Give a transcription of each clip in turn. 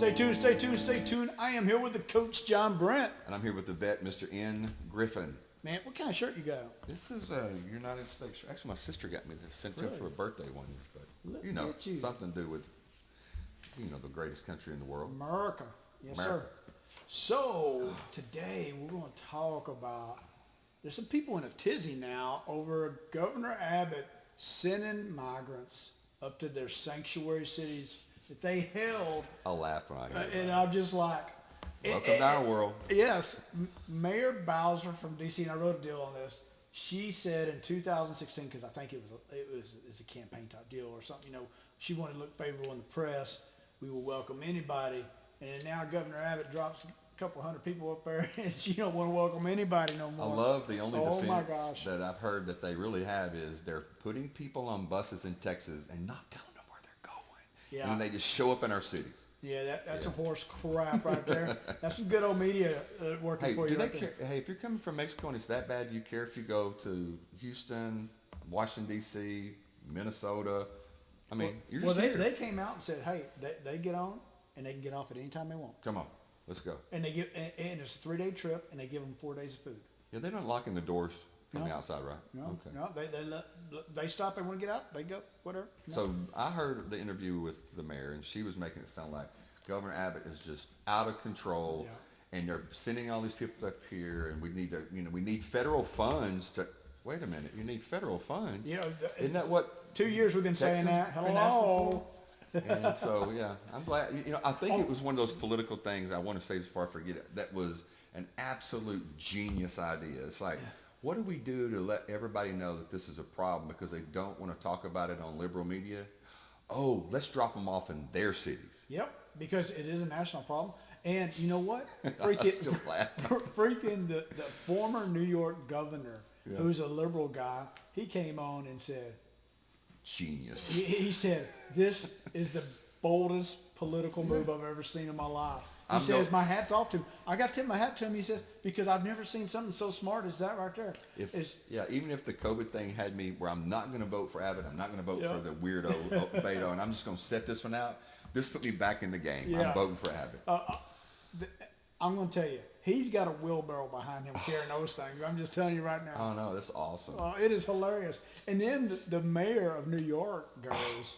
Stay tuned, stay tuned, stay tuned. I am here with the coach, John Brent. And I'm here with the vet, Mr. N. Griffin. Man, what kind of shirt you got? This is a United States shirt. Actually, my sister got me this, sent to her for a birthday one year. But, Look at something to do with, the greatest country in the world. America. Yes, America. sir. So, today we're going to talk about, there's some people in a tizzy now over Governor Abbott sending migrants up to their sanctuary cities that they held. I'll laugh when I hear And that. I'm just like, Welcome to our world. Yes, Mayor Bowser from D.C., and I wrote a deal on this. She said in 2016, because I think it's a campaign type deal or something. She wanted to look favorable in the press. We will welcome anybody. And now Governor Abbott drops a couple hundred people up there, and she don't want to welcome anybody no more. I love the only my defense gosh. that I've heard that they really have is they're putting people on buses in Texas and not telling them where they're going. Yeah. And then they just show up in our cities. Yeah, that's some horse crap right there. That's some good old media working Hey, for you. do they right care? Hey, if you're coming from Mexico and it's that bad, do you care if you go to Houston, Washington D.C., Minnesota? I mean, you're just here. They came out and said, hey, they get on and they can get off at any time they want. Come on, let's go. And and it's a 3-day trip, and they give them 4 days of food. Yeah, they're not locking the doors from No. the outside, right? No, Okay. no, they stop. They want to get out. They go. Whatever. No. So I heard the interview with the mayor, and she was making it sound like Governor Abbott is just out of control, and they're sending all these people up here, and we need to, we need federal funds to. Wait a minute, you need federal funds. Isn't that what? 2 years we've been saying that. Texans been asking Hello. And so, yeah, I'm glad. I think it was one of those political things. I want to say before I forget it. That was an absolute genius idea. It's like, what do we do to let everybody know that this is a problem because they don't want to talk about it on liberal media? Oh, let's drop them off in their cities. Yep, because it is a national problem. And you know what? Freaking the former New York governor, who's a liberal guy, he came on and said, genius. He said, this is the boldest political move I've ever seen in my life. He says, my hat's off to him. I got to tip my hat to him, he says, because I've never seen something so smart as that right there. Even if the COVID thing had me where I'm not going to vote for Abbott, I'm not going to vote for the weirdo Beto, and I'm just going to set this one out, this put me back in the game. Yeah. I'm voting for Abbott. I'm going to tell you, he's got a wheelbarrow behind him carrying those things. I'm just telling you right now. Oh, no, that's awesome. It is hilarious. And then the mayor of New York goes,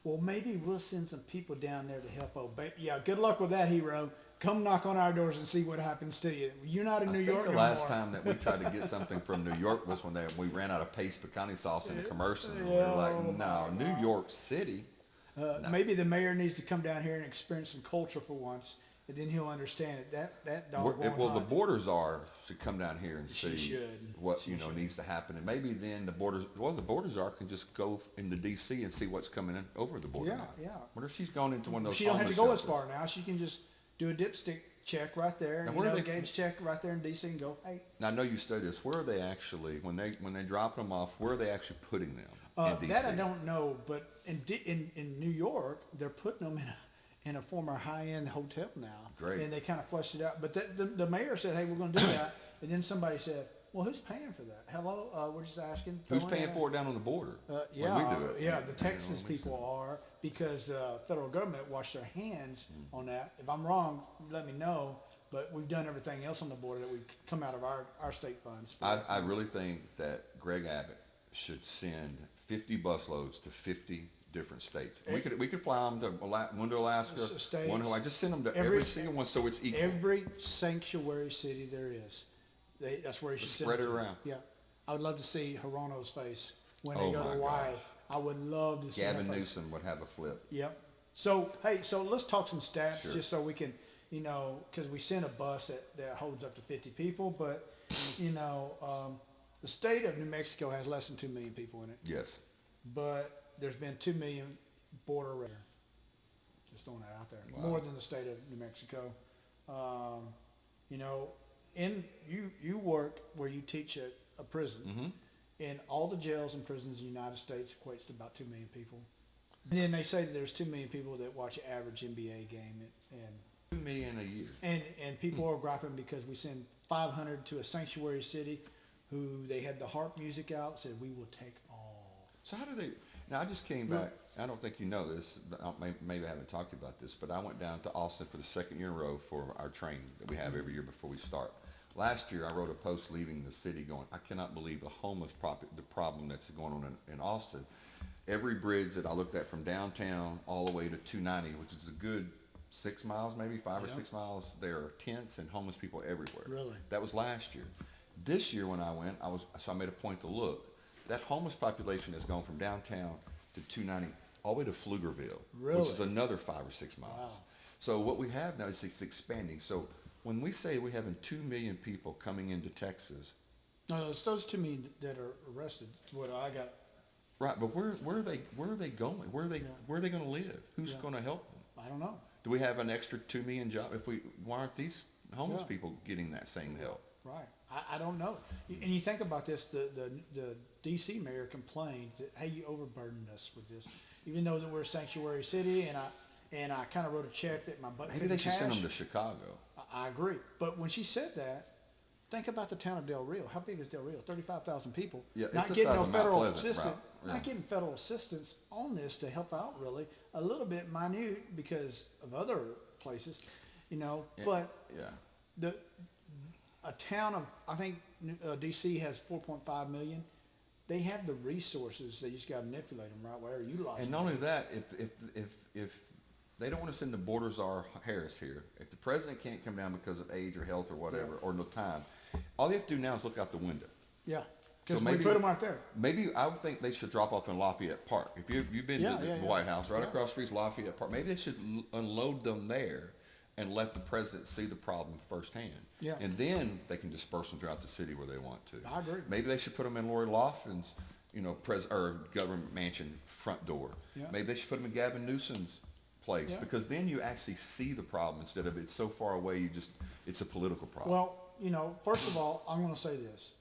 well, maybe we'll send some people down there to help obey. Yeah, good luck with that, hero. Come knock on our doors and see what happens to you. You're not in New York the no last more. time that we tried to get something from New York was when we ran out of paste pecani sauce in the commercial. And we were like, no, New York City. No. Maybe the mayor needs to come down here and experience some culture for once, and then he'll understand it. That dog won't Well, hunt. the borders should come down here and see what She should. needs to happen, and maybe then the borders can just go into D.C. and see what's coming in over the border. Yeah. What if she's gone into one of those? She don't have to go homeless as far now. She can just do a dipstick check right there, Now, and where are a they- gauge check right there in D.C. and go, hey. Now I know you studied this. Where are they actually when they drop them off? Where are they actually putting them in D.C.? That I don't know, but in New York, they're putting them in a former high-end hotel now. Great. And they kind of flushed it out. But the mayor said, hey, we're going to do that. And then somebody said, well, who's paying for that? Hello? We're just asking. Who's paying for it down on the border? When we do it? The Texas people are, because the federal government washed their hands on that. If I'm wrong, let me know. But we've done everything else on the border that we come out of our state funds. I really think that Greg Abbott should send 50 busloads to 50 different states. We could fly them to one to Alaska, one to Hawaii. Just send them to every single one so it's equal. Every sanctuary city there is. That's where you should spread it around. Yeah. I would love to see Hirono's face when Oh they go to my Hawaii. gosh. I would love to see Gavin that face. Newsom would have a flip. Yep. So, hey, let's talk some stats Sure. just so we can, because we send a bus that holds up to 50 people, but, the state of New Mexico has less than 2 million people in it. Yes. But there's been 2 million border raider. Just throwing that out there. Wow. More than the state of New Mexico. You work where you teach at a prison. Mm-hmm. And all the jails and prisons in the United States equates to about 2 million people. And then they say that there's 2 million people that watch an average NBA game. And 2 million a year. And people are griping because we send 500 to a sanctuary city who they had the harp music out, said we will take all. So how do they? Now, I just came Look. back. I don't think you know this. But maybe I haven't talked to you about this, but I went down to Austin for the second year in a row for our training that we have every year before we start. Last year, I wrote a post leaving the city going, I cannot believe the the problem that's going on in Austin. Every bridge that I looked at from downtown all the way to 290, which is a good 6 miles, maybe 5 or 6 miles, there are tents and homeless people everywhere. Really? That was last year. This year when I went, so I made a point to look. That homeless population has gone from downtown to 290 all the way to Pflugerville, Really? which is another 5 or 6 miles. Wow. So what we have now is it's expanding. So when we say we're having 2 million people coming into Texas, No, it's those 2 million that are arrested. What I got. right? But where are they going? Where are they going to live? Who's Yeah. going to help them? I don't know. Do we have an extra 2 million job? Why aren't these homeless Yeah. people getting that same help? Right. I don't know. And you think about this, the DC mayor complained that, hey, you overburdened us with this. Even though that we're a sanctuary city, and I kind of wrote a check that my butt Maybe they should send them to Chicago. I agree. But when she said that, think about the town of Del Rio. How big is Del Rio? 35,000 people. Yeah, Not it's the getting size no of Mount federal Pleasant, assistance. right, yeah. Not getting federal assistance on this to help out really. A little bit minute because of other places, you know. Yeah, But yeah. a town of, I think DC has 4.5 million. They have the resources. They just got to manipulate them right where utilize And them. not only that, if they don't want to send the border czar Harris here, if the president can't come down because of age or health or whatever, or no time, all they have to do now is look out the window. Yeah, because So we maybe- put them right there. Maybe I would think they should drop off in Lafayette Park. If you've been Yeah, to the yeah, yeah. White House, right Yeah. across the street is Lafayette Park. Maybe they should unload them there and let the president see the problem firsthand. Yeah. And then they can disperse them throughout the city where they want to. I agree. Maybe they should put them in Lori Laughlin's, or government mansion front door. Yeah. Maybe they should put them in Gavin Newsom's place, Yeah. because then you actually see the problem instead of it's so far away it's a political problem. Well, first of all, I'm going to say this.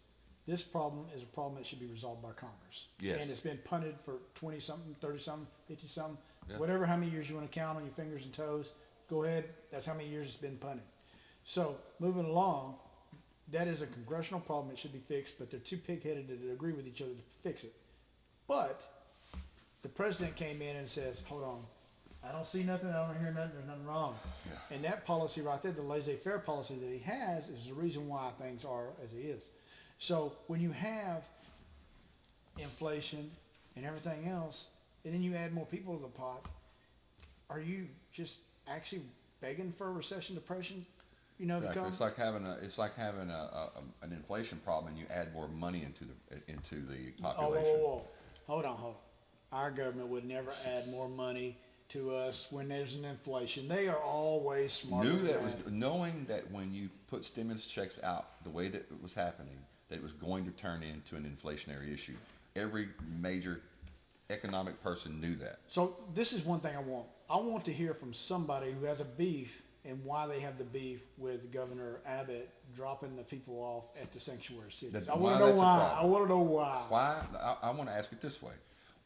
This problem is a problem that should be resolved by Congress. Yes. And it's been punted for 20-something, 30-something, 50-something, Yeah. whatever how many years you want to count on your fingers and toes. Go ahead. That's how many years it's been punted. So moving along, that is a congressional problem. It should be fixed, but they're too pig-headed to agree with each other to fix it. But the president came in and says, hold on, I don't see nothing, I don't hear nothing, there's nothing wrong. Yeah. And that policy right there, the laissez-faire policy that he has, is the reason why things are as it is. So when you have inflation and everything else, and then you add more people to the pot, are you just actually begging for a recession, depression, to Exactly. come? It's like having an inflation problem, and you add more money into the Oh, population. whoa. Hold on. Our government would never add more money to us when there's an inflation. They are always smarter than that. Knowing that when you put stimulus checks out the way that it was happening, that it was going to turn into an inflationary issue. Every major economic person knew that. So this is one thing I want. I want to hear from somebody who has a beef and why they have the beef with Governor Abbott dropping the people off at the sanctuary cities. I want to know that's a why. problem. I want to know why. Why? I want to ask it this way.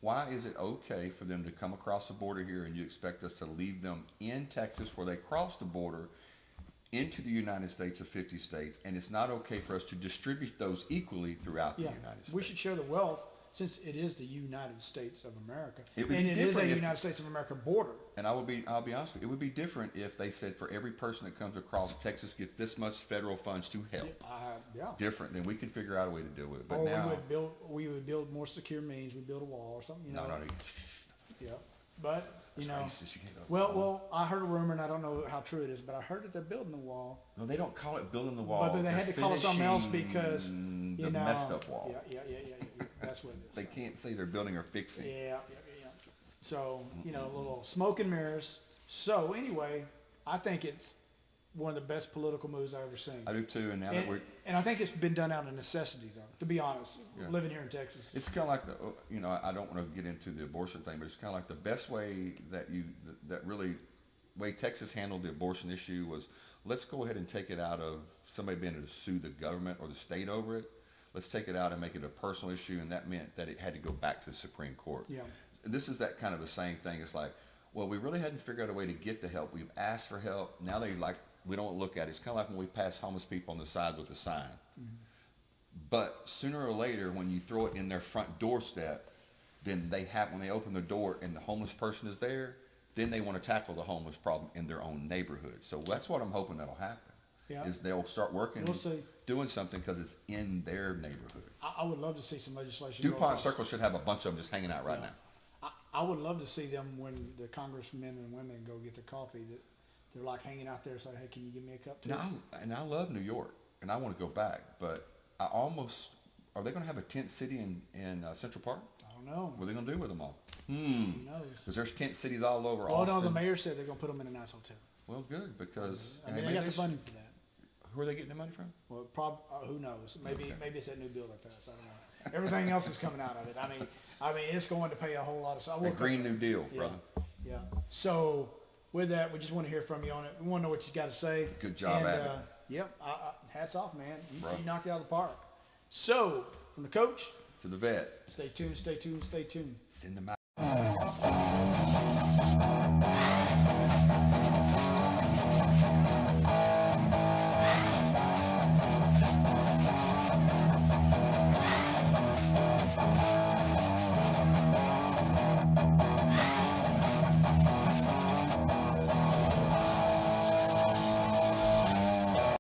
Why is it okay for them to come across the border here and you expect us to leave them in Texas where they cross the border into the United States of 50 states, and it's not okay for us to distribute those equally throughout the Yeah, United States? we should share the wealth since it is the United States of America. It would And be it is a different if- United States of America border. And I'll be honest with you, it would be different if they said for every person that comes across, Texas gets this much federal funds to help. Yeah. Different, then we can figure out a way to deal with it. But Or now, we would build more secure means. We build a wall or something. no, Yeah. But that's you know. racist. You can't go to the Well, wall. I heard a rumor, and I don't know how true it is, but I heard that they're building a wall. No, they don't call it building the wall. But they had They're to call it something else finishing because the messed up wall. Yeah. That's what it is. They can't say they're building or fixing. Yeah. So, a little smoke and mirrors. So anyway, I think it's one of the best political moves I've ever seen. I do too, and now that we're, And I think it's been done out of necessity, though, to be honest, Yeah. living here in Texas. it's kind of like I don't want to get into the abortion thing, but it's kind of like the best way way Texas handled the abortion issue was, let's go ahead and take it out of somebody being able to sue the government or the state over it. Let's take it out and make it a personal issue, and that meant that it had to go back to the Supreme Court. Yeah. This is that kind of the same thing. It's like, well, we really hadn't figured out a way to get the help. We've asked for help. Now we don't look at it. It's kind of like when we pass homeless people on the side with a sign. Mm-hmm. But sooner or later, when you throw it in their front doorstep, then when they open their door and the homeless person is there, then they want to tackle the homeless problem in their own neighborhood. So that's what I'm hoping that'll happen. Yeah. Is they'll start working, We'll see. doing something because it's in their neighborhood. I would love to see some legislation. go DuPont across. Circle should have a bunch of them just hanging out right Yeah. now. I would love to see them when the congressmen and women go get their coffee, that they're like hanging out there saying, hey, can you give me a cup too? And I love New York, and I want to go back, but are they going to have a tent city in Central Park? I don't know. What are they going to do with them all? Who knows? Because there's tent cities all over Well, Austin. no, the mayor said they're going to put them in a nice hotel. Well, good, because I mean, they got the funding for that. Who are they getting the money from? Well, who knows? Maybe Okay. Maybe it's that new bill they passed. I don't know. Everything else is coming out of it. I mean, it's going to pay a whole lot of. The Green New Deal, Yeah, brother. yeah. So with that, we just want to hear from you on it. We want to know what you got to say. Good job, and, Abbott. Yep. Hats off, man. Bro. You knocked it out of the park. So from the coach, To the vet, stay tuned. Stay tuned. Stay tuned. send them out.